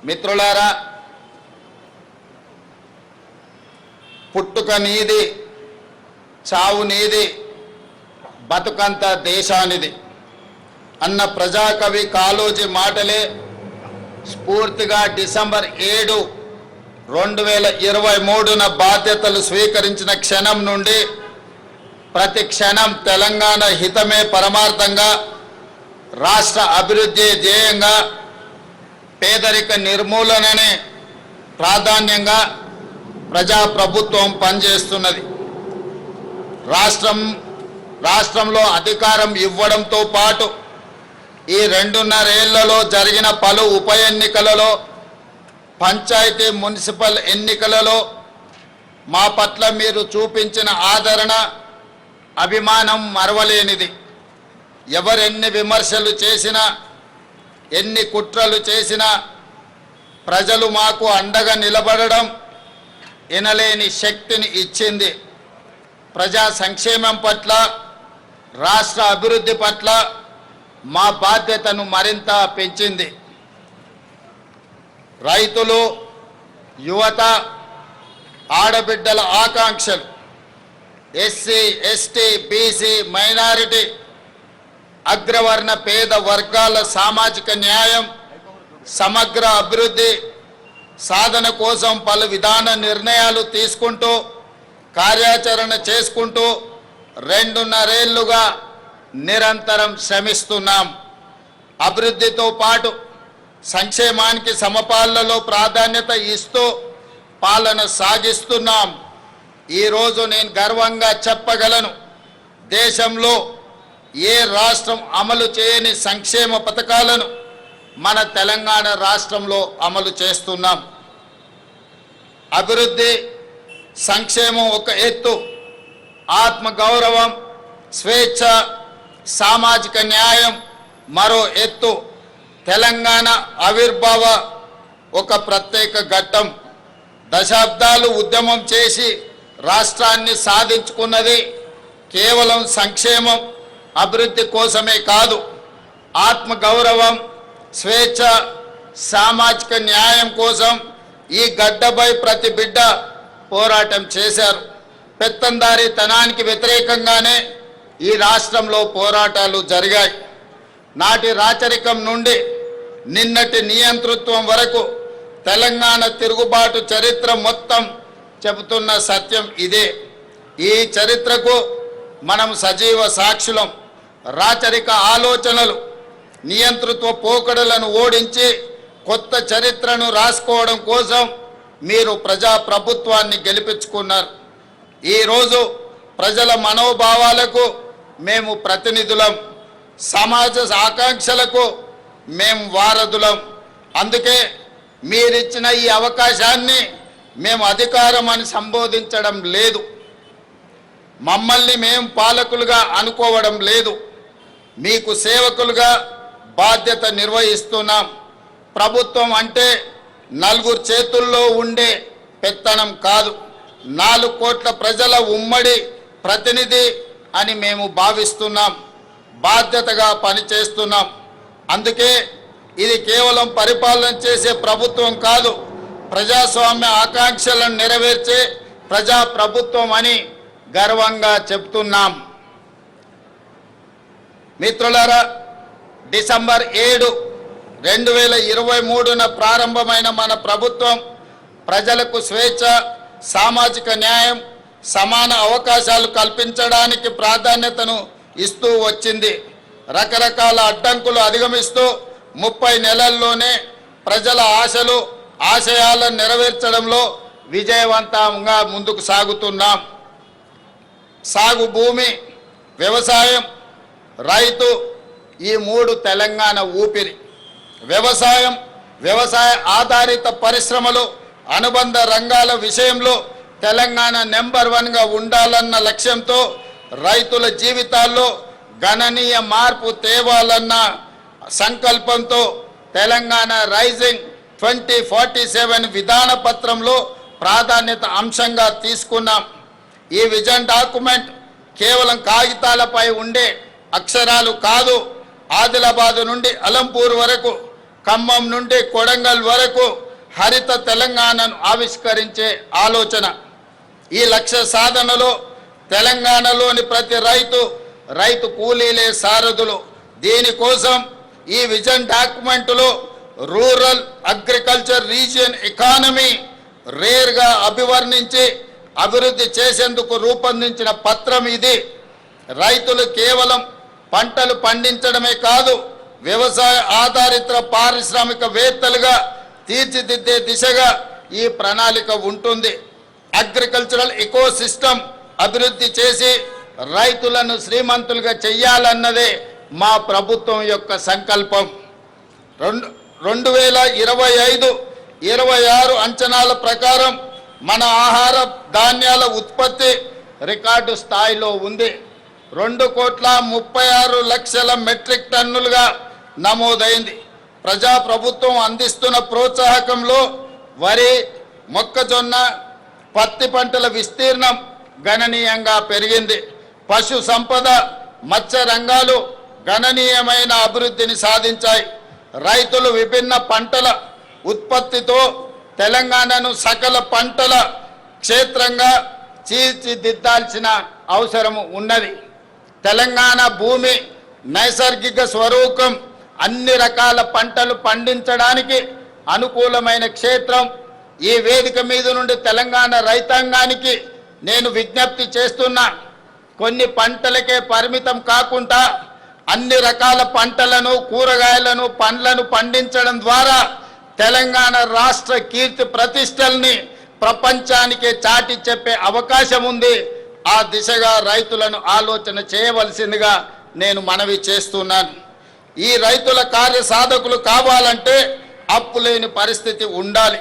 మిత్రులారా, పుట్టుక నీది, చావు నీది, బతుకంత దేశానిది అన్న ప్రజాకవి కాళోజీ మాటలే స్ఫూర్తిగా డిసెంబర్ 7, 2023న బాధ్యతలు స్వీకరించిన క్షణం నుండి ప్రతి క్షణం తెలంగాణ హితమే పరమార్థంగా, రాష్ట్ర అభివృద్ధి ధ్యేయంగా, పేదరిక నిర్మూలననే ప్రాధాన్యంగా ప్రజాప్రభుత్వం పనిచేస్తున్నది. రాష్ట్రంలో అధికారం ఇవ్వడంతో పాటు ఈ 2.5 ఏళ్లలో జరిగిన పలు ఉప ఎన్నికలలో, పంచాయతీ మున్సిపల్ ఎన్నికలలో మా పట్ల మీరు చూపించిన ఆదరణ, అభిమానం మరవలేనిది. ఎవరెన్ని విమర్శలు చేసినా, ఎన్ని కుట్రలు చేసినా ప్రజలు మాకు అండగా నిలబడడం ఎనలేని శక్తిని ఇచ్చింది. ప్రజా సంక్షేమం పట్ల, రాష్ట్ర అభివృద్ధి పట్ల మా బాధ్యతను మరింత పెంచింది. రైతులు, యువత, ఆడబిడ్డల ఆకాంక్షలు, ఎస్సీ, ఎస్టీ, బీసీ, మైనారిటీ, అగ్రవర్ణ పేద వర్గాల సామాజిక న్యాయం, సమగ్ర అభివృద్ధి సాధన కోసం పలు విధాన నిర్ణయాలు తీసుకుంటూ, కార్యాచరణ చేసుకుంటూ 2.5 ఏళ్లుగా నిరంతరం శ్రమిస్తున్నాం. అభివృద్ధితో పాటు సంక్షేమానికి సమపాలలో ప్రాధాన్యత ఇస్తూ పాలన సాగిస్తున్నాం. ఈరోజు నేను గర్వంగా చెప్పగలను, దేశంలో ఏ రాష్ట్రం అమలు చేయని సంక్షేమ పథకాలను మన తెలంగాణ రాష్ట్రంలో అమలు చేస్తున్నాం. అభివృద్ధి, సంక్షేమం ఒక ఎత్తు, ఆత్మగౌరవం, స్వేచ్ఛ, సామాజిక న్యాయం మరో ఎత్తు. తెలంగాణ ఆవిర్భావ ఒక ప్రత్యేక ఘట్టం. దశాబ్దాలు ఉద్యమం చేసి రాష్ట్రాన్ని సాధించుకున్నది కేవలం సంక్షేమం, అభివృద్ధి కోసమే కాదు, ఆత్మగౌరవం, స్వేచ్ఛ, సామాజిక న్యాయం కోసం ఈ గడ్డపై ప్రతి బిడ్డ పోరాటం చేశారు. పెత్తందారీతనానికి వ్యతిరేకంగానే ఈ రాష్ట్రంలో పోరాటాలు జరిగాయి. నాటి రాచరికం నుండి నిన్నటి నియంతృత్వం వరకు తెలంగాణ తిరుగుబాటు చరిత్ర మొత్తం చెబుతున్న సత్యం ఇదే. ఈ చరిత్రకు మనం సజీవ సాక్షులం. రాచరిక ఆలోచనలు, నియంతృత్వ పోకడలను ఓడించి కొత్త చరిత్రను రాసుకోవడం కోసం మీరు ప్రజాప్రభుత్వాన్ని గెలిపించుకున్నారు. ఈరోజు ప్రజల మనోభావాలకు మేము ప్రతినిధులం, సమాజ ఆకాంక్షలకు మేము వారధులం. అందుకే మీరిచ్చిన ఈ అవకాశాన్ని మేము అధికారం అని సంబోధించడం లేదు, మమ్మల్ని మేము పాలకులుగా అనుకోవడం లేదు, మీకు సేవకులుగా బాధ్యత నిర్వహిస్తున్నాం. ప్రభుత్వం అంటే 4 చేతుల్లో ఉండే పెత్తనం కాదు, 4 కోట్ల ప్రజల ఉమ్మడి ప్రతినిధి అని మేము భావిస్తున్నాం, బాధ్యతగా పనిచేస్తున్నాం. అందుకే ఇది కేవలం పరిపాలన చేసే ప్రభుత్వం కాదు, ప్రజాస్వామ్య ఆకాంక్షలను నెరవేర్చే ప్రజాప్రభుత్వం అని గర్వంగా చెప్తున్నాం. మిత్రులారా, డిసెంబర్ 7, 2023న ప్రారంభమైన మన ప్రభుత్వం ప్రజలకు స్వేచ్ఛ, సామాజిక న్యాయం, సమాన అవకాశాలు కల్పించడానికి ప్రాధాన్యతను ఇస్తూ వచ్చింది. రకరకాల అడ్డంకులు అధిగమిస్తూ 30 నెలల్లోనే ప్రజల ఆశలు, ఆశయాలను నెరవేర్చడంలో విజయవంతంగా ముందుకు సాగుతున్నాం. సాగు భూమి, వ్యవసాయం, రైతు ఈ 3 తెలంగాణ ఊపిరి. వ్యవసాయ ఆధారిత పరిశ్రమలు, అనుబంధ రంగాల విషయంలో తెలంగాణ నెంబర్ 1గా ఉండాలన్న లక్ష్యంతో, రైతుల జీవితాల్లో గణనీయ మార్పు తేవాలన్న సంకల్పంతో తెలంగాణ రైజింగ్ 2047 విధాన పత్రంలో ప్రాధాన్యత అంశంగా తీసుకున్నాం. ఈ విజన్ డాక్యుమెంట్ కేవలం కాగితాలపై ఉండే అక్షరాలు కాదు, ఆదిలాబాద్ నుండి అలంపూర్ వరకు ఖమ్మం నుండి కొడంగల్ వరకు హరిత తెలంగాణను ఆవిష్కరించే ఆలోచన. ఈ లక్ష్య సాధనలో తెలంగాణలోని ప్రతి రైతు కూలీలే సారథులు. దీనికోసం ఈ విజన్ డాక్యుమెంటులో రూరల్ అగ్రికల్చర్ రీజియన్ ఎకానమీ రేర్గా అభివర్ణించి అభివృద్ధి చేసేందుకు రూపొందించిన పత్రం ఇది. రైతులు కేవలం పంటలు పండించడమే కాదు, వ్యవసాయ ఆధారిత పారిశ్రామికవేత్తలుగా తీర్చిదిద్దే దిశగా ఈ ప్రణాళిక ఉంటుంది. అగ్రికల్చరల్ ఎకోసిస్టమ్ అభివృద్ధి చేసి రైతులను శ్రీమంతులుగా చెయ్యాలన్నదే మా ప్రభుత్వం యొక్క సంకల్పం. 2025-26 అంచనాల ప్రకారం మన ఆహార ధాన్యాల ఉత్పత్తి రికార్డు స్థాయిలో ఉంది. 2,36,00,000 మెట్రిక్ టన్నులుగా నమోదైంది. ప్రజాప్రభుత్వం అందిస్తున్న ప్రోత్సాహకంలో వరి, మొక్కజొన్న, పత్తి పంటల విస్తీర్ణం గణనీయంగా పెరిగింది. పశు సంపద, మత్స్య రంగాలు గణనీయమైన అభివృద్ధిని సాధించాయి. రైతులు విభిన్న పంటల ఉత్పత్తితో తెలంగాణను సకల పంటల క్షేత్రంగా తీర్చిదిద్దాల్సిన అవసరం ఉన్నది. తెలంగాణ భూమి నైసర్గిక స్వరూపం అన్ని రకాల పంటలు పండించడానికి అనుకూలమైన క్షేత్రం. ఈ వేదిక మీద నుండి తెలంగాణ రైతాంగానికి నేను విజ్ఞప్తి చేస్తున్నా, కొన్ని పంటలకే పరిమితం కాకుండా అన్ని రకాల పంటలను, కూరగాయలను, పండ్లను పండించడం ద్వారా తెలంగాణ రాష్ట్ర కీర్తి ప్రతిష్టల్ని ప్రపంచానికే చాటి చెప్పే అవకాశం ఉంది. ఆ దిశగా రైతులను ఆలోచన చేయవలసిందిగా నేను మనవి చేస్తున్నాను. ఈ రైతుల కార్య సాధకులు కావాలంటే అప్పు లేని పరిస్థితి ఉండాలి.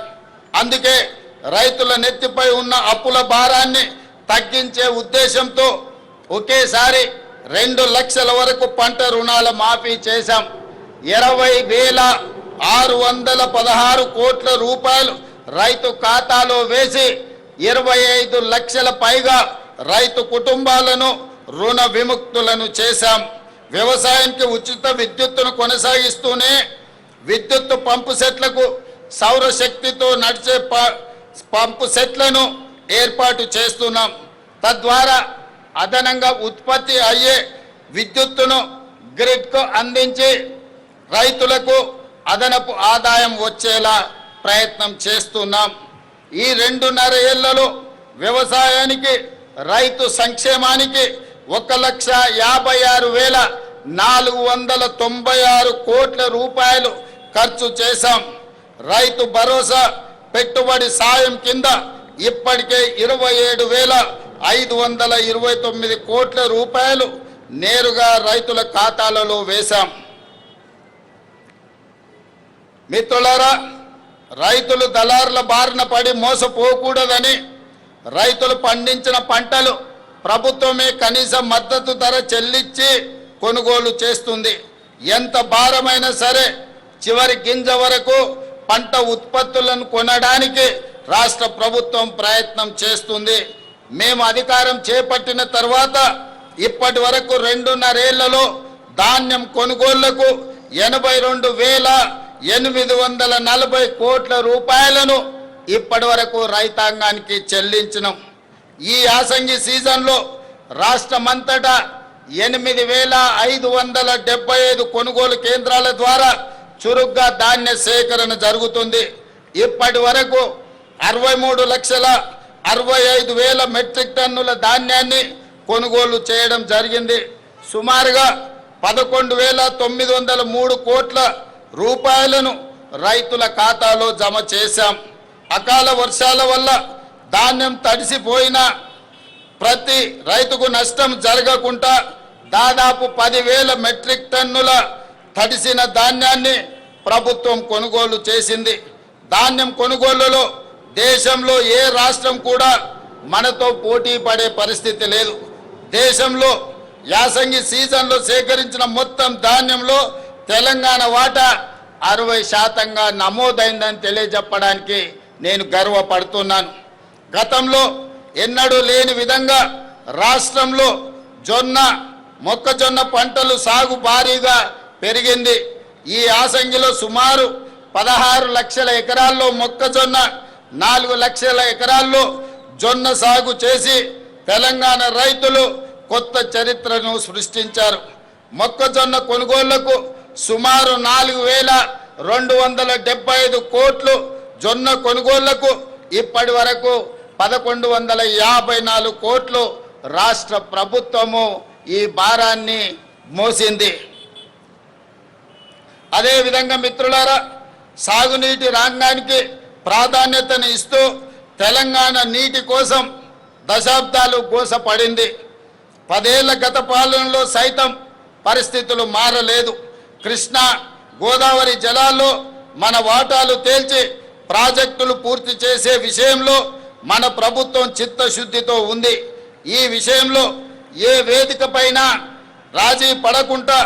అందుకే రైతుల నెత్తిపై ఉన్న అప్పుల భారాన్ని తగ్గించే ఉద్దేశంతో ఒకేసారి 2 లక్షల వరకు పంట రుణాల మాఫీ చేశాం. 20,616 కోట్ల రూపాయలు రైతు ఖాతాలో వేసి 25 లక్షల పైగా రైతు కుటుంబాలను రుణ విముక్తులను చేశాం. వ్యవసాయానికి ఉచిత విద్యుత్తును కొనసాగిస్తూనే విద్యుత్ పంపు సెట్లకు సౌరశక్తితో నడిచే పంపు సెట్లను ఏర్పాటు చేస్తున్నాం. తద్వారా అదనంగా ఉత్పత్తి అయ్యే విద్యుత్తును గ్రిడ్కు అందించి రైతులకు అదనపు ఆదాయం వచ్చేలా ప్రయత్నం చేస్తున్నాం. ఈ 2.5 ఏళ్లలో వ్యవసాయానికి, రైతు సంక్షేమానికి 1,56,496 కోట్ల రూపాయలు ఖర్చు చేశాం. రైతు భరోసా పెట్టుబడి సాయం కింద ఇప్పటికే 27,529 కోట్ల రూపాయలు నేరుగా రైతుల ఖాతాలలో వేశాం. మిత్రులారా, రైతులు దళారుల బారిన పడి మోసపోకూడదని రైతులు పండించిన పంటలు ప్రభుత్వమే కనీస మద్దతు ధర చెల్లించి కొనుగోలు చేస్తుంది. ఎంత భారమైనా సరే చివరి గింజ వరకు పంట ఉత్పత్తులను కొనడానికి రాష్ట్ర ప్రభుత్వం ప్రయత్నం చేస్తుంది. మేము అధికారం చేపట్టిన తర్వాత ఇప్పటి వరకు 2.5 ఏళ్లలో ధాన్యం కొనుగోళ్లకు 82,840 కోట్ల రూపాయలను ఇప్పటి వరకు రైతాంగానికి చెల్లించినాం. ఈ యాసంగి సీజన్లో రాష్ట్రమంతటా 8,575 కొనుగోలు కేంద్రాల ద్వారా చురుగ్గా ధాన్య సేకరణ జరుగుతుంది. ఇప్పటి వరకు 63,65,000 మెట్రిక్ టన్నుల ధాన్యాన్ని కొనుగోలు చేయడం జరిగింది. సుమారుగా 11,903 కోట్ల రూపాయలను రైతుల ఖాతాలో జమ చేశాం. అకాల వర్షాల వల్ల ధాన్యం తడిసిపోయినా ప్రతి రైతుకు నష్టం జరగకుండా దాదాపు 10,000 మెట్రిక్ టన్నుల తడిసిన ధాన్యాన్ని ప్రభుత్వం కొనుగోలు చేసింది. ధాన్యం కొనుగోలులో దేశంలో ఏ రాష్ట్రం కూడా మనతో పోటీ పడే పరిస్థితి లేదు. దేశంలో యాసంగి సీజన్లో సేకరించిన మొత్తం ధాన్యంలో తెలంగాణ వాటా 60% నమోదైందని తెలియజెప్పడానికి నేను గర్వపడుతున్నాను. గతంలో ఎన్నడూ లేని విధంగా రాష్ట్రంలో జొన్న, మొక్కజొన్న పంటలు సాగు భారీగా పెరిగింది. ఈ యాసంగిలో సుమారు 16 లక్షల ఎకరాల్లో మొక్కజొన్న, 4 లక్షల ఎకరాల్లో జొన్న సాగు చేసి తెలంగాణ రైతులు కొత్త చరిత్రను సృష్టించారు. మొక్కజొన్న కొనుగోళ్లకు సుమారు 4,275 కోట్లు, జొన్న కొనుగోళ్లకు ఇప్పటి వరకు 1,154 కోట్లు రాష్ట్ర ప్రభుత్వము ఈ భారాన్ని మోసింది. అదేవిధంగా మిత్రులారా, సాగునీటి రంగానికి ప్రాధాన్యతను ఇస్తూ తెలంగాణ నీటి కోసం దశాబ్దాలు గోసపడింది. 10 ఏళ్ల గత పాలనలో సైతం పరిస్థితులు మారలేదు. కృష్ణా గోదావరి జలాల్లో మన వాటాలు తేల్చి ప్రాజెక్టులు పూర్తి చేసే విషయంలో మన ప్రభుత్వం చిత్తశుద్ధితో ఉంది. ఈ విషయంలో ఏ వేదికపైన రాజీ పడకుండా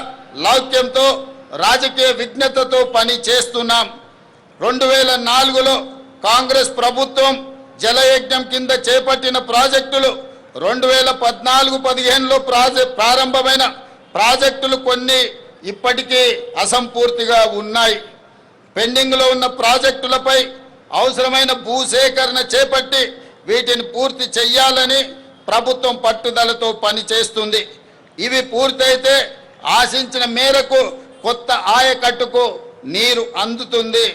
లౌక్యంతో, రాజకీయ విజ్ఞతతో పని చేస్తున్నాం. 2004లో కాంగ్రెస్ ప్రభుత్వం జలయజ్ఞం కింద చేపట్టిన ప్రాజెక్టులు 2014-15లో ప్రారంభమైన ప్రాజెక్టులు కొన్ని ఇప్పటికీ అసంపూర్తిగా ఉన్నాయి. పెండింగ్లో ఉన్న ప్రాజెక్టులపై అవసరమైన భూసేకరణ చేపట్టి వీటిని పూర్తి చేయాలని ప్రభుత్వం పట్టుదలతో పనిచేస్తుంది. ఇవి పూర్తయితే ఆశించిన మేరకు కొత్త ఆయకట్టుకు నీరు అందుతుంది.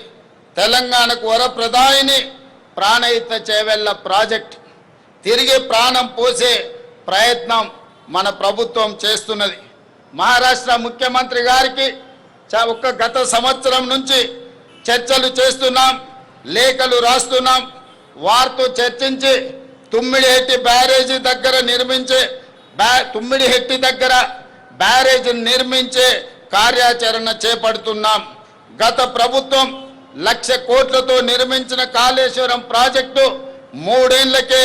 తెలంగాణకు వరప్రదాయిని ప్రాణహిత చేవెళ్ల ప్రాజెక్ట్ తిరిగి ప్రాణం పోసే ప్రయత్నం మన ప్రభుత్వం చేస్తున్నది. మహారాష్ట్ర ముఖ్యమంత్రి గారికి గత సంవత్సరం నుంచి చర్చలు చేస్తున్నాం, లేఖలు రాస్తున్నాం. వారితో చర్చించి తుమ్మిడిహెట్టి బ్యారేజీ దగ్గర బ్యారేజీ నిర్మించే కార్యాచరణ చేపడుతున్నాం. గత ప్రభుత్వం 1,00,000 కోట్లతో నిర్మించిన కాళేశ్వరం ప్రాజెక్టు 3 ఏళ్లకే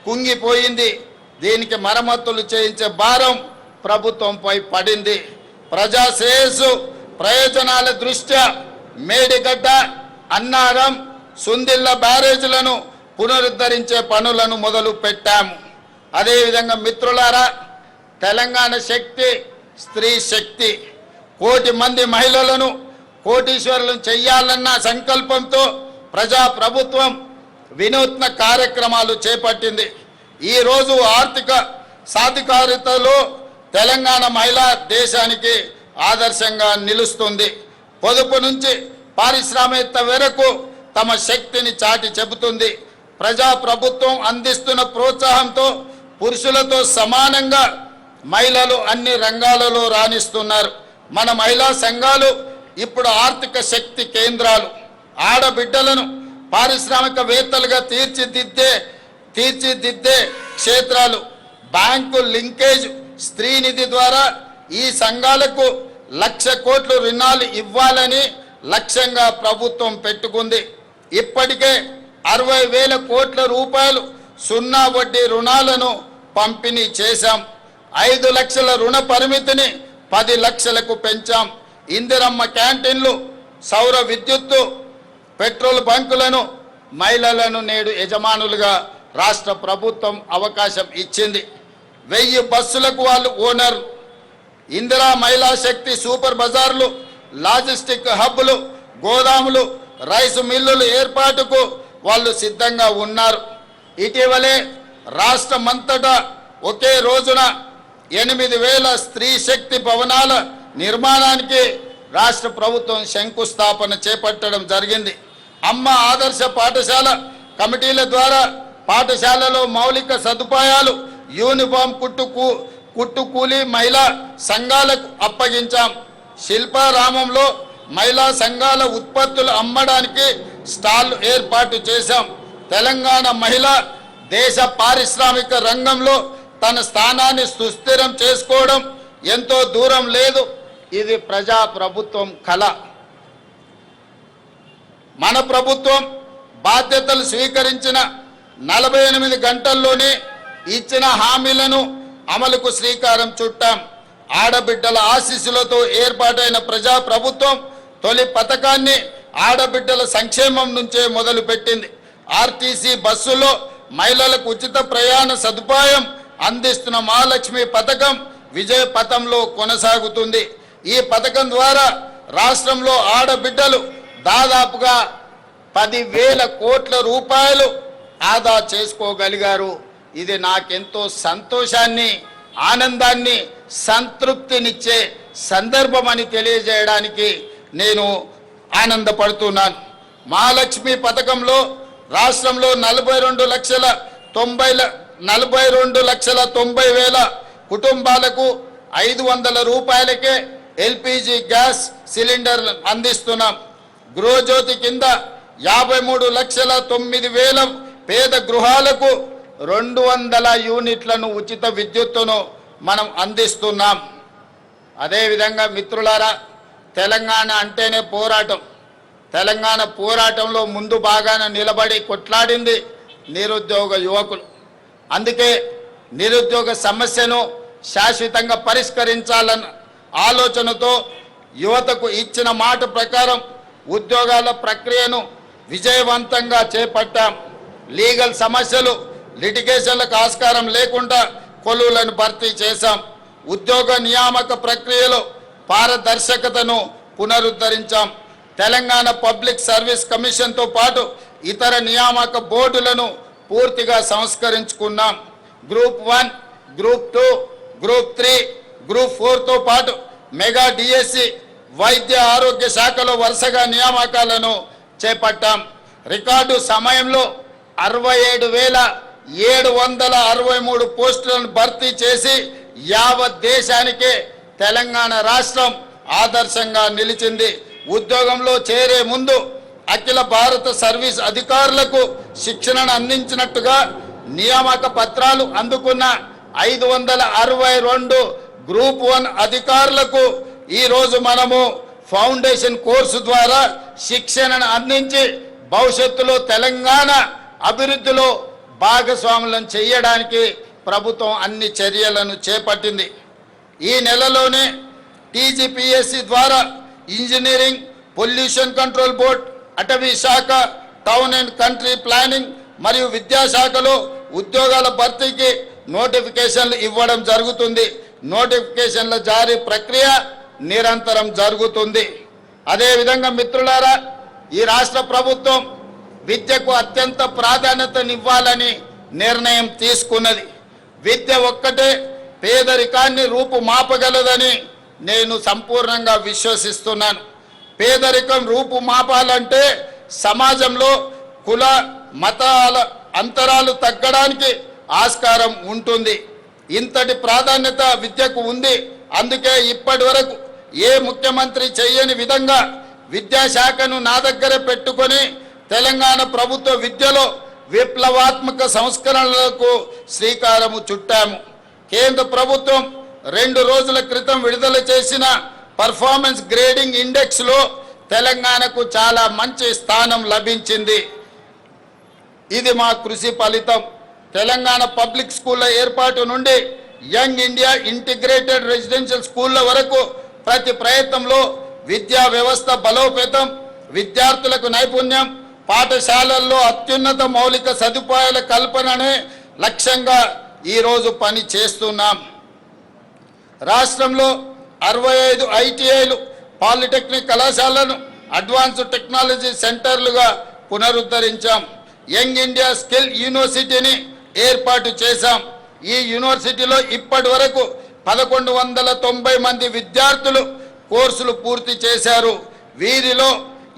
కుంగిపోయింది. దీనికి మరమ్మతులు చేయించే భారం ప్రభుత్వంపై పడింది. ప్రజా శ్రేయస్సు ప్రయోజనాల దృష్ట్యా మేడిగడ్డ, అన్నారం, సుందిల్ల బ్యారేజీలను పునరుద్ధరించే పనులను మొదలు పెట్టాము. అదేవిధంగా మిత్రులారా, తెలంగాణ శక్తి స్త్రీ శక్తి. 1 కోటి మంది మహిళలను కోటీశ్వరులను చెయ్యాలన్న సంకల్పంతో ప్రజా ప్రభుత్వం వినూత్న కార్యక్రమాలు చేపట్టింది. ఈరోజు ఆర్థిక సాధికారితలో తెలంగాణ మహిళ దేశానికి ఆదర్శంగా నిలుస్తుంది. పొదుపు నుంచి పారిశ్రామికత వరకు తమ శక్తిని చాటి చెబుతుంది. ప్రజా ప్రభుత్వం అందిస్తున్న ప్రోత్సాహంతో పురుషులతో సమానంగా మహిళలు అన్ని రంగాలలో రాణిస్తున్నారు. మన మహిళా సంఘాలు ఇప్పుడు ఆర్థిక శక్తి కేంద్రాలు. ఆడబిడ్డలను పారిశ్రామికవేత్తలుగా తీర్చిదిద్దే క్షేత్రాలు. బ్యాంకు లింకేజ్ స్త్రీ నిధి ద్వారా ఈ సంఘాలకు 1,00,000 కోట్లు రుణాలు ఇవ్వాలని లక్ష్యంగా ప్రభుత్వం పెట్టుకుంది. ఇప్పటికే 60,000 కోట్ల రూపాయలు 0 వడ్డీ రుణాలను పంపిణీ చేశాం. 5 లక్షల రుణ పరిమితిని 10 లక్షలకు పెంచాం. ఇందిరమ్మ క్యాంటీన్లు, సౌర విద్యుత్తు, పెట్రోల్ బంకులను మహిళలను నేడు యజమానులుగా రాష్ట్ర ప్రభుత్వం అవకాశం ఇచ్చింది. 1000 బస్సులకు వాళ్ళు ఓనర్. ఇందిరా మహిళా శక్తి సూపర్ బజార్లు, లాజిస్టిక్ హబ్బులు, గోదాములు, రైసు మిల్లులు ఏర్పాటుకు వాళ్ళు సిద్ధంగా ఉన్నారు. ఇటీవలే రాష్ట్రమంతటా ఒకే రోజున 8,000 స్త్రీ శక్తి భవనాల నిర్మాణానికి రాష్ట్ర ప్రభుత్వం శంకుస్థాపన చేపట్టడం జరిగింది. అమ్మ ఆదర్శ పాఠశాల కమిటీల ద్వారా పాఠశాలలో మౌలిక సదుపాయాలు, యూనిఫామ్ కుట్టు కూలీ మహిళా సంఘాలకు అప్పగించాం. శిల్పారామంలో మహిళా సంఘాల ఉత్పత్తులు అమ్మడానికి స్టాల్ ఏర్పాటు చేశాం. తెలంగాణ మహిళ దేశ పారిశ్రామిక రంగంలో తన స్థానాన్ని సుస్థిరం చేసుకోవడం ఎంతో దూరం లేదు. ఇది ప్రజా ప్రభుత్వం కళ. మన ప్రభుత్వం బాధ్యతలు స్వీకరించిన 48 గంటల్లోనే ఇచ్చిన హామీలను అమలుకు శ్రీకారం చుట్టాం. ఆడబిడ్డల ఆశీస్సులతో ఏర్పాటైన ప్రజా ప్రభుత్వం తొలి పథకాన్ని ఆడబిడ్డల సంక్షేమం నుంచే మొదలుపెట్టింది. ఆర్టీసీ బస్సులో మహిళలకు ఉచిత ప్రయాణ సదుపాయం అందిస్తున్న మహాలక్ష్మి పథకం విజయ పథంలో కొనసాగుతుంది. ఈ పథకం ద్వారా రాష్ట్రంలో ఆడబిడ్డలు దాదాపుగా 10,000 కోట్ల రూపాయలు ఆదా చేసుకోగలిగారు. ఇది నాకెంతో సంతోషాన్ని, ఆనందాన్ని, సంతృప్తినిచ్చే సందర్భం అని తెలియజేయడానికి నేను ఆనందపడుతున్నాను. మహాలక్ష్మి పథకంలో రాష్ట్రంలో 42,90,000 కుటుంబాలకు 500 రూపాయలకే ఎల్పిజి గ్యాస్ సిలిండర్ అందిస్తున్నాం. గృహజ్యోతి కింద 53,09,000 పేద గృహాలకు 200 యూనిట్లను ఉచిత విద్యుత్తును మనం అందిస్తున్నాం. అదేవిధంగా మిత్రులారా, తెలంగాణ అంటేనే పోరాటం. తెలంగాణ పోరాటంలో ముందు బాగాన నిలబడి కొట్లాడింది నిరుద్యోగ యువకులు. అందుకే నిరుద్యోగ సమస్యను శాశ్వతంగా పరిష్కరించాలన్న ఆలోచనతో యువతకు ఇచ్చిన మాట ప్రకారం ఉద్యోగాల ప్రక్రియను విజయవంతంగా చేపట్టాం. లీగల్ సమస్యలు, లిటిగేషన్లకు ఆస్కారం లేకుండా కొలువులను భర్తీ చేశాం. ఉద్యోగ నియామక ప్రక్రియలో పారదర్శకతను పునరుద్ధరించాం. తెలంగాణ పబ్లిక్ సర్వీస్ కమిషన్తో పాటు ఇతర నియామక బోర్డులను పూర్తిగా సంస్కరించుకున్నాం. గ్రూప్ 1, గ్రూప్ 2, గ్రూప్ 3, గ్రూప్ 4తో పాటు మెగా డిఎస్సి, వైద్య ఆరోగ్య శాఖలో వరుసగా నియామకాలను చేపట్టాం. రికార్డు సమయంలో 67,763 పోస్టులను భర్తీ చేసి యావత్ దేశానికే తెలంగాణ రాష్ట్రం ఆదర్శంగా నిలిచింది. ఉద్యోగంలో చేరే ముందు అఖిల భారత సర్వీస్ అధికారులకు శిక్షణను అందించినట్టుగా నియామక పత్రాలు అందుకున్న 562 గ్రూప్ 1 అధికారులకు ఈరోజు మనము ఫౌండేషన్ కోర్సు ద్వారా శిక్షణను అందించి భవిష్యత్తులో తెలంగాణ అభివృద్ధిలో భాగస్వాములను చేయడానికి ప్రభుత్వం అన్ని చర్యలను చేపట్టింది. ఈ నెలలోనే టీజీపీఎస్సీ ద్వారా ఇంజనీరింగ్, పొల్యూషన్ కంట్రోల్ బోర్డ్, అటవీ శాఖ, టౌన్ అండ్ కంట్రీ ప్లానింగ్ మరియు విద్యాశాఖలో ఉద్యోగాల భర్తీకి నోటిఫికేషన్లు ఇవ్వడం జరుగుతుంది. నోటిఫికేషన్ల జారీ ప్రక్రియ నిరంతరం జరుగుతుంది. అదేవిధంగా మిత్రులారా, ఈ రాష్ట్ర ప్రభుత్వం విద్యకు అత్యంత ప్రాధాన్యతనివ్వాలని నిర్ణయం తీసుకున్నది. విద్య ఒక్కటే పేదరికాన్ని రూపుమాపగలదని నేను సంపూర్ణంగా విశ్వసిస్తున్నాను. పేదరికం రూపుమాపాలంటే సమాజంలో కుల మతాల అంతరాలు తగ్గడానికి ఆస్కారం ఉంటుంది. ఇంతటి ప్రాధాన్యత విద్యకు ఉంది. అందుకే ఇప్పటి వరకు ఏ ముఖ్యమంత్రి చేయని విధంగా విద్యాశాఖను నా దగ్గర పెట్టుకొని తెలంగాణ ప్రభుత్వ విద్యలో విప్లవాత్మక సంస్కరణలకు శ్రీకారము చుట్టాము. కేంద్ర ప్రభుత్వం 2 రోజుల క్రితం విడుదల చేసిన పర్ఫార్మెన్స్ గ్రేడింగ్ ఇండెక్స్లో తెలంగాణకు చాలా మంచి స్థానం లభించింది. ఇది మా కృషి ఫలితం. తెలంగాణ పబ్లిక్ స్కూళ్ళ ఏర్పాటు నుండి యంగ్ ఇండియా ఇంటిగ్రేటెడ్ రెసిడెన్షియల్ స్కూళ్ళ వరకు ప్రతి ప్రయత్నంలో విద్యా వ్యవస్థ బలోపేతం, విద్యార్థులకు నైపుణ్యం, పాఠశాలల్లో అత్యున్నత మౌలిక సదుపాయాల కల్పననే లక్ష్యంగా ఈరోజు పని చేస్తున్నాం. రాష్ట్రంలో 65 ఐటీఐలు, పాలిటెక్నిక్ కళాశాలను అడ్వాన్స్డ్ టెక్నాలజీ సెంటర్లుగా పునరుద్ధరించాం. యంగ్ ఇండియా స్కిల్ యూనివర్సిటీని ఏర్పాటు చేశాం. ఈ యూనివర్సిటీలో ఇప్పటి వరకు 1190 మంది విద్యార్థులు కోర్సులు పూర్తి చేశారు. వీరిలో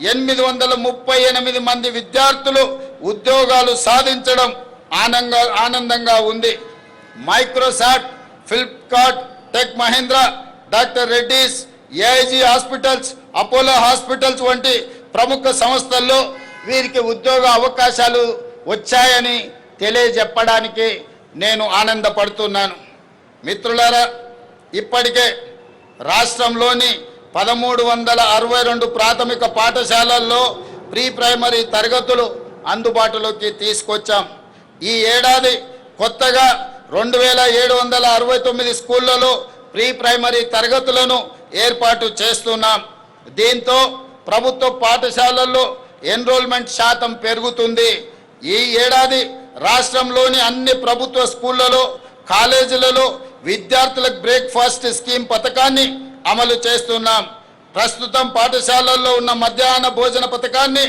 838 మంది విద్యార్థులు ఉద్యోగాలు సాధించడం ఆనందంగా ఉంది. Microsoft, Flipkart, Tech Mahindra, Doctor Reddy's, AIG Hospitals, Apollo Hospitals వంటి ప్రముఖ సంస్థల్లో వీరికి ఉద్యోగ అవకాశాలు వచ్చాయని తెలియజెప్పడానికి నేను ఆనందపడుతున్నాను. మిత్రులారా, ఇప్పటికే రాష్ట్రంలోని 1362 ప్రాథమిక పాఠశాలల్లో ప్రీ ప్రైమరీ తరగతులు అందుబాటులోకి తీసుకొచ్చాం. ఈ ఏడాది కొత్తగా 2769 స్కూళ్లలో ప్రీ ప్రైమరీ తరగతులను ఏర్పాటు చేస్తున్నాం. దీంతో ప్రభుత్వ పాఠశాలల్లో ఎన్రోల్మెంట్ శాతం పెరుగుతుంది. ఈ ఏడాది రాష్ట్రంలోని అన్ని ప్రభుత్వ స్కూళ్లలో, కాలేజీలలో విద్యార్థులకు బ్రేక్ఫాస్ట్ స్కీమ్ పథకాన్ని అమలు చేస్తున్నాం. ప్రస్తుతం పాఠశాలల్లో ఉన్న మధ్యాహ్న భోజన పథకాన్ని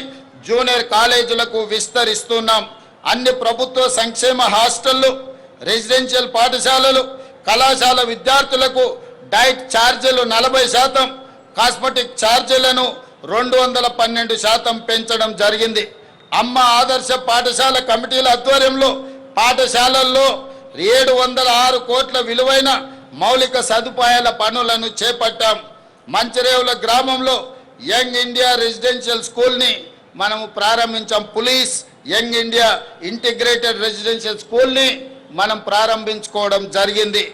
జూనియర్ కాలేజీలకు విస్తరిస్తున్నాం. అన్ని ప్రభుత్వ సంక్షేమ హాస్టళ్లు, రెసిడెన్షియల్ పాఠశాలలు, కళాశాల విద్యార్థులకు డైట్ ఛార్జీలు 40%, కాస్మెటిక్ ఛార్జీలను 212% పెంచడం జరిగింది. అమ్మ ఆదర్శ పాఠశాల కమిటీల ఆధ్వర్యంలో పాఠశాలల్లో 706 కోట్ల విలువైన మౌలిక సదుపాయాల పనులను చేపట్టాం. మంచిరేవుల గ్రామంలో యంగ్ ఇండియా రెసిడెన్షియల్ స్కూల్ని మనము ప్రారంభించాం. Police young India integrated residential స్కూల్ని మనం ప్రారంభించుకోవడం జరిగింది.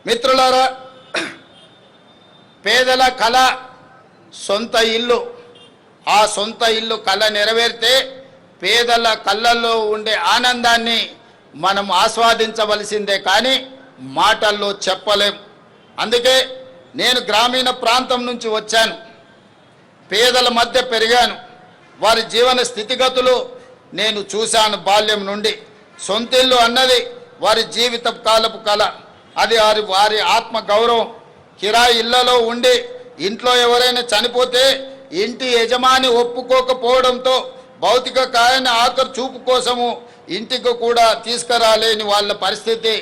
మిత్రులారా, పేదల కళ సొంత ఇల్లు. ఆ సొంత ఇల్లు కళ నెరవేరితే పేదల కళ్ళల్లో ఉండే ఆనందాన్ని మనం ఆస్వాదించవలసిందే, కానీ మాటల్లో చెప్పలేం. అందుకే నేను గ్రామీణ ప్రాంతం నుంచి వచ్చాను, పేదల మధ్య పెరిగాను, వారి జీవన స్థితిగతులు నేను చూశాను బాల్యం నుండి. సొంతిల్లు అన్నది వారి జీవిత కాలపు కళ, అది వారి ఆత్మ గౌరవం. కిరాయి ఇళ్లలో ఉండి ఇంట్లో ఎవరైనా చనిపోతే ఇంటి యజమాని ఒప్పుకోకపోవడంతో భౌతిక కాయాన్ని ఆఖరి చూపు కోసము ఇంటికి కూడా తీసుకురాలేని వాళ్ళ పరిస్థితి,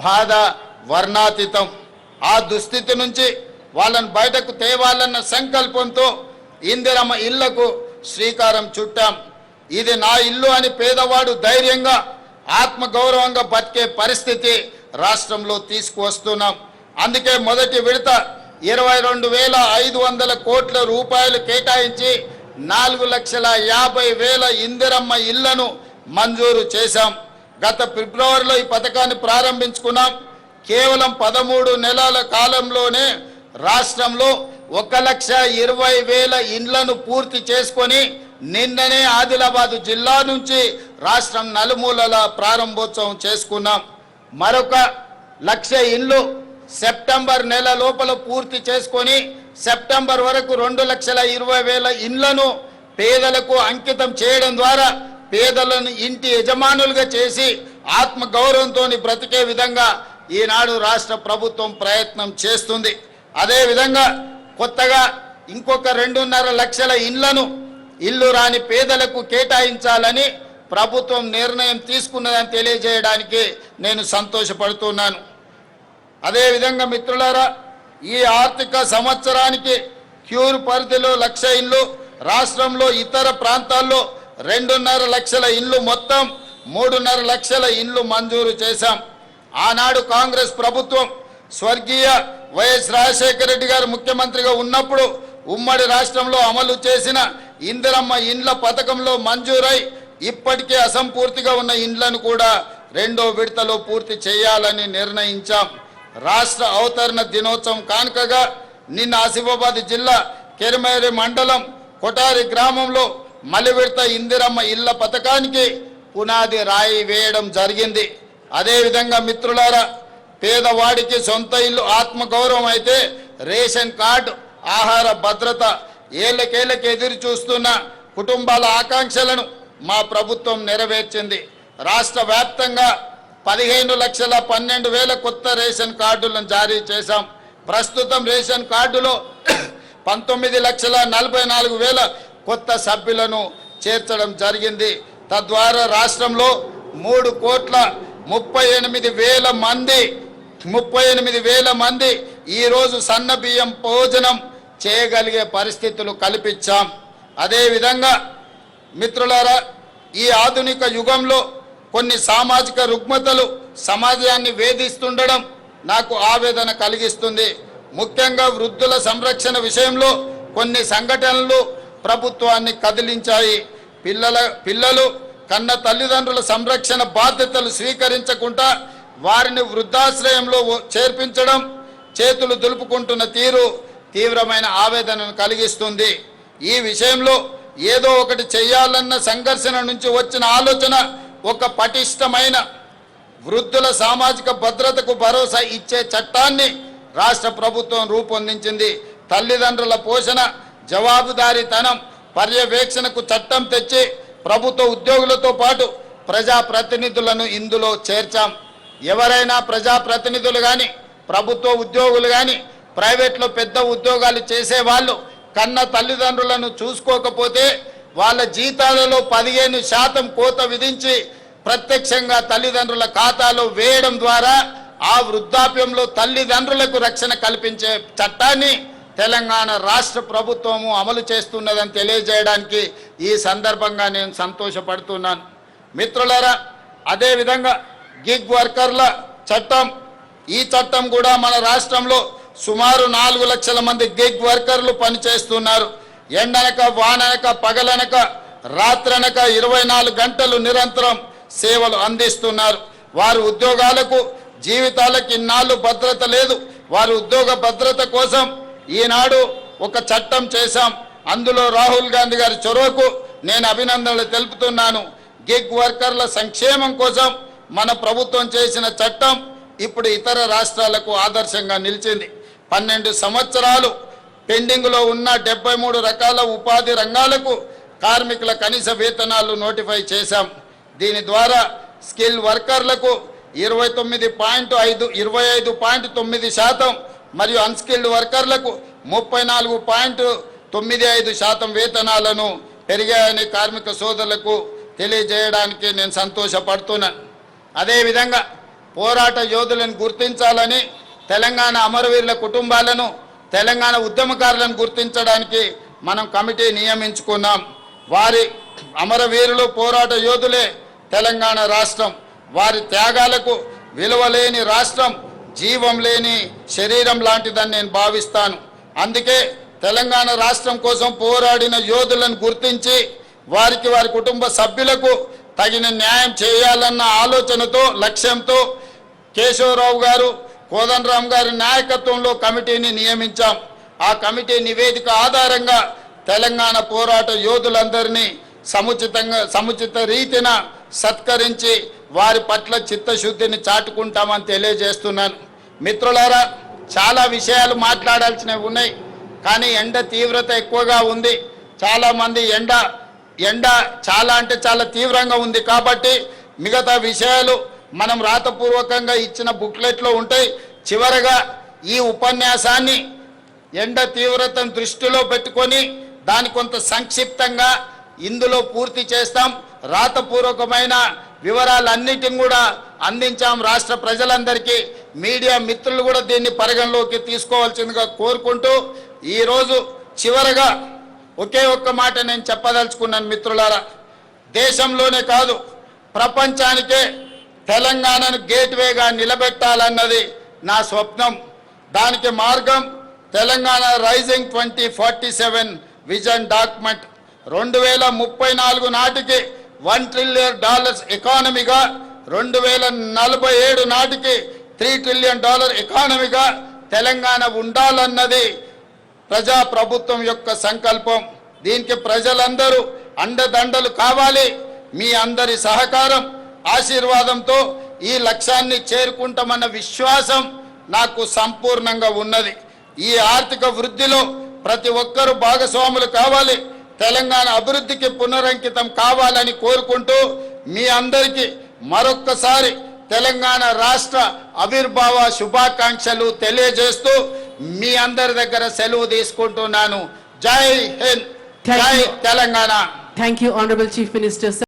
బాధ వర్ణాతీతం. ఆ దుస్థితి నుంచి వాళ్ళని బయటకు తేవాలన్న సంకల్పంతో ఇందిరమ్మ ఇళ్లకు శ్రీకారం చుట్టాం. ఇది నా ఇల్లు అని పేదవాడు ధైర్యంగా ఆత్మగౌరవంగా బతికే పరిస్థితి రాష్ట్రంలో తీసుకువస్తున్నాం. అందుకే మొదటి విడత 22,500 కోట్ల రూపాయలు కేటాయించి 4,50,000 ఇందిరమ్మ ఇళ్లను మంజూరు చేశాం. గత ఫిబ్రవరిలో ఈ పథకాన్ని ప్రారంభించుకున్నాం. కేవలం 13 నెలల కాలంలోనే రాష్ట్రంలో 1,20,000 ఇండ్లను పూర్తి చేసుకొని నిన్ననే ఆదిలాబాద్ జిల్లా నుంచి రాష్ట్రం నలుమూలల ప్రారంభోత్సవం చేసుకున్నాం. మరొక 1,00,000 ఇండ్లు సెప్టెంబర్ నెల లోపల పూర్తి చేసుకొని సెప్టెంబర్ వరకు 2,20,000 ఇండ్లను పేదలకు అంకితం చేయడం ద్వారా పేదలను ఇంటి యజమానులుగా చేసి ఆత్మ గౌరవంతో బ్రతికే విధంగా ఈనాడు రాష్ట్ర ప్రభుత్వం ప్రయత్నం చేస్తుంది. అదేవిధంగా కొత్తగా ఇంకొక 2.5 లక్షల ఇండ్లను ఇల్లు రాని పేదలకు కేటాయించాలని ప్రభుత్వం నిర్ణయం తీసుకున్నదని తెలియజేయడానికి నేను సంతోషపడుతున్నాను. అదేవిధంగా మిత్రులారా, ఈ ఆర్థిక సంవత్సరానికి క్యూర్ పరిధిలో 1,00,000 ఇండ్లు, రాష్ట్రంలో ఇతర ప్రాంతాల్లో 2.5 లక్షల ఇండ్లు, మొత్తం 3.5 లక్షల ఇండ్లు మంజూరు చేశాం. ఆనాడు కాంగ్రెస్ ప్రభుత్వం స్వర్గీయ వైఎస్ రాజశేఖర రెడ్డి గారు ముఖ్యమంత్రిగా ఉన్నప్పుడు ఉమ్మడి రాష్ట్రంలో అమలు చేసిన ఇందిరమ్మ ఇండ్ల పథకంలో మంజూరై ఇప్పటికే అసంపూర్తిగా ఉన్న ఇండ్లను కూడా 2వ విడతలో పూర్తి చేయాలని నిర్ణయించాం. రాష్ట్ర అవతరణ దినోత్సవం కానుకగా నిన్న ఆసిఫాబాద్ జిల్లా కెరిమేరి మండలం కొటారి గ్రామంలో మలి విడత ఇందిరమ్మ ఇళ్ల పథకానికి పునాది రాయి వేయడం జరిగింది. అదేవిధంగా మిత్రులారా, పేదవాడికి సొంత ఇల్లు ఆత్మగౌరవం అయితే రేషన్ కార్డు, ఆహార భద్రత, ఏళ్ళకేళ్ళకి ఎదురు చూస్తున్న కుటుంబాల ఆకాంక్షలను మా ప్రభుత్వం నెరవేర్చింది. రాష్ట్ర వ్యాప్తంగా 15,12,000 కొత్త రేషన్ కార్డులను జారీ చేశాం. ప్రస్తుతం రేషన్ కార్డులో 19,44,000 కొత్త సభ్యులను చేర్చడం జరిగింది. తద్వారా రాష్ట్రంలో 3,38,000 మంది ఈరోజు సన్న బియ్యం భోజనం చేయగలిగే పరిస్థితులు కల్పించాం. అదేవిధంగా మిత్రులారా, ఈ ఆధునిక యుగంలో కొన్ని సామాజిక రుగ్మతలు సమాజాన్ని వేధిస్తుండడం నాకు ఆవేదన కలిగిస్తుంది. ముఖ్యంగా వృద్ధుల సంరక్షణ విషయంలో కొన్ని సంఘటనలు ప్రభుత్వాన్ని కదిలించాయి. పిల్లలు కన్న తల్లిదండ్రుల సంరక్షణ బాధ్యతలు స్వీకరించకుండా వారిని వృద్ధాశ్రయంలో చేర్పించడం, చేతులు దులుపుకుంటున్న తీరు తీవ్రమైన ఆవేదనను కలిగిస్తుంది. ఈ విషయంలో ఏదో ఒకటి చేయాలన్న సంఘర్షణ నుంచి వచ్చిన ఆలోచన ఒక పటిష్టమైన వృద్ధుల సామాజిక భద్రతకు భరోసా ఇచ్చే చట్టాన్ని రాష్ట్ర ప్రభుత్వం రూపొందించింది. తల్లిదండ్రుల పోషణ, జవాబుదారీతనం, పర్యవేక్షణకు చట్టం తెచ్చి ప్రభుత్వ ఉద్యోగులతో పాటు ప్రజాప్రతినిధులను ఇందులో చేర్చాం. ఎవరైనా ప్రజాప్రతినిధులు కానీ ప్రభుత్వ ఉద్యోగులు కానీ ప్రైవేట్లో పెద్ద ఉద్యోగాలు చేసేవాళ్ళు కన్న తల్లిదండ్రులను చూసుకోకపోతే వాళ్ళ జీతాలలో 15% కోత విధించి ప్రత్యక్షంగా తల్లిదండ్రుల ఖాతాలో వేయడం ద్వారా ఆ వృద్ధాప్యంలో తల్లిదండ్రులకు రక్షణ కల్పించే చట్టాన్ని తెలంగాణ రాష్ట్ర ప్రభుత్వము అమలు చేస్తున్నదని తెలియజేయడానికి ఈ సందర్భంగా నేను సంతోషపడుతున్నాను. మిత్రులారా, అదేవిధంగా గిగ్ వర్కర్ల చట్టం, ఈ చట్టం కూడా మన రాష్ట్రంలో సుమారు 4 లక్షల మంది గిగ్ వర్కర్లు పనిచేస్తున్నారు. ఎండనక వాననక పగలనక రాత్రనక 24 గంటలు నిరంతరం సేవలు అందిస్తున్నారు. వారి ఉద్యోగాలకు జీవితాలకు ఇన్నాళ్ళు భద్రత లేదు. వారి ఉద్యోగ భద్రత కోసం ఈనాడు ఒక చట్టం చేశాం. అందులో రాహుల్ గాంధీ గారి చొరవకు నేను అభినందనలు తెలుపుతున్నాను. గిగ్ వర్కర్ల సంక్షేమం కోసం మన ప్రభుత్వం చేసిన చట్టం ఇప్పుడు ఇతర రాష్ట్రాలకు ఆదర్శంగా నిలిచింది. 12 సంవత్సరాలు పెండింగ్లో ఉన్న 73 రకాల ఉపాధి రంగాలకు కార్మికుల కనీస వేతనాలు నోటిఫై చేశాం. దీని ద్వారా స్కిల్ వర్కర్లకు 25.9% మరియు అన్స్కిల్డ్ వర్కర్లకు 34.95% వేతనాలను పెరిగాయని కార్మిక సోదరులకు తెలియజేయడానికి నేను సంతోషపడుతున్నాను. అదేవిధంగా పోరాట యోధులను గుర్తించాలని, తెలంగాణ అమరవీరుల కుటుంబాలను, తెలంగాణ ఉద్యమకారులను గుర్తించడానికి మనం కమిటీ నియమించుకున్నాం. వారి అమరవీరులు పోరాట యోధులే తెలంగాణ రాష్ట్రం. వారి త్యాగాలకు విలువలేని రాష్ట్రం జీవం లేని శరీరం లాంటిదని నేను భావిస్తాను. అందుకే తెలంగాణ రాష్ట్రం కోసం పోరాడిన యోధులను గుర్తించి వారికి వారి కుటుంబ సభ్యులకు తగిన న్యాయం చేయాలన్న ఆలోచనతో, లక్ష్యంతో కేశవరావు గారు, కోదండరాం గారి నాయకత్వంలో కమిటీని నియమించాం. ఆ కమిటీ నివేదిక ఆధారంగా తెలంగాణ పోరాట యోధులందరినీ సముచిత రీతిన సత్కరించి వారి పట్ల చిత్తశుద్ధిని చాటుకుంటామని తెలియజేస్తున్నాను. మిత్రులారా, చాలా విషయాలు మాట్లాడాల్సినవి ఉన్నాయి. కానీ ఎండ తీవ్రత ఎక్కువగా ఉంది. చాలామంది ఎండ చాలా అంటే చాలా తీవ్రంగా ఉంది కాబట్టి మిగతా విషయాలు మనం రాతపూర్వకంగా ఇచ్చిన బుక్లెట్లో ఉంటాయి. చివరగా ఈ ఉపన్యాసాన్ని ఎండ తీవ్రతను దృష్టిలో పెట్టుకొని దాని కొంత సంక్షిప్తంగా ఇందులో పూర్తి చేస్తాం. రాతపూర్వకమైన వివరాలన్నిటిని కూడా అందించాం రాష్ట్ర ప్రజలందరికీ. మీడియా మిత్రులు కూడా దీన్ని పరిగణలోకి తీసుకోవాల్సిందిగా కోరుకుంటూ ఈరోజు చివరగా ఒకే ఒక్క మాట నేను చెప్పదలుచుకున్నాను. మిత్రులారా, దేశంలోనే కాదు ప్రపంచానికే తెలంగాణను గేట్వేగా నిలబెట్టాలన్నది నా స్వప్నం. దానికి మార్గం తెలంగాణ రైజింగ్ 2047 విజన్ డాక్యుమెంట్. 2034 నాటికి $1 ట్రిలియన్ ఎకానమీగా, 2047 నాటికి $3 ట్రిలియన్ ఎకానమీగా తెలంగాణ ఉండాలన్నది ప్రజా ప్రభుత్వం యొక్క సంకల్పం. దీనికి ప్రజలందరూ అండదండలు కావాలి. మీ అందరి సహకారం, ఆశీర్వాదంతో ఈ లక్ష్యాన్ని చేరుకుంటామన్న విశ్వాసం నాకు సంపూర్ణంగా ఉన్నది. ఈ ఆర్థిక వృద్ధిలో ప్రతి ఒక్కరూ భాగస్వాములు కావాలి. తెలంగాణ అభివృద్ధికి పునరంకితం కావాలని కోరుకుంటూ మీ అందరికీ మరొక్కసారి తెలంగాణ రాష్ట్ర ఆవిర్భావ శుభాకాంక్షలు తెలియజేస్తూ మీ అందరి దగ్గర సెలవు తీసుకుంటున్నాను. జై హింద్, జై Telangana. Thank you, Honorable Chief Minister, sir.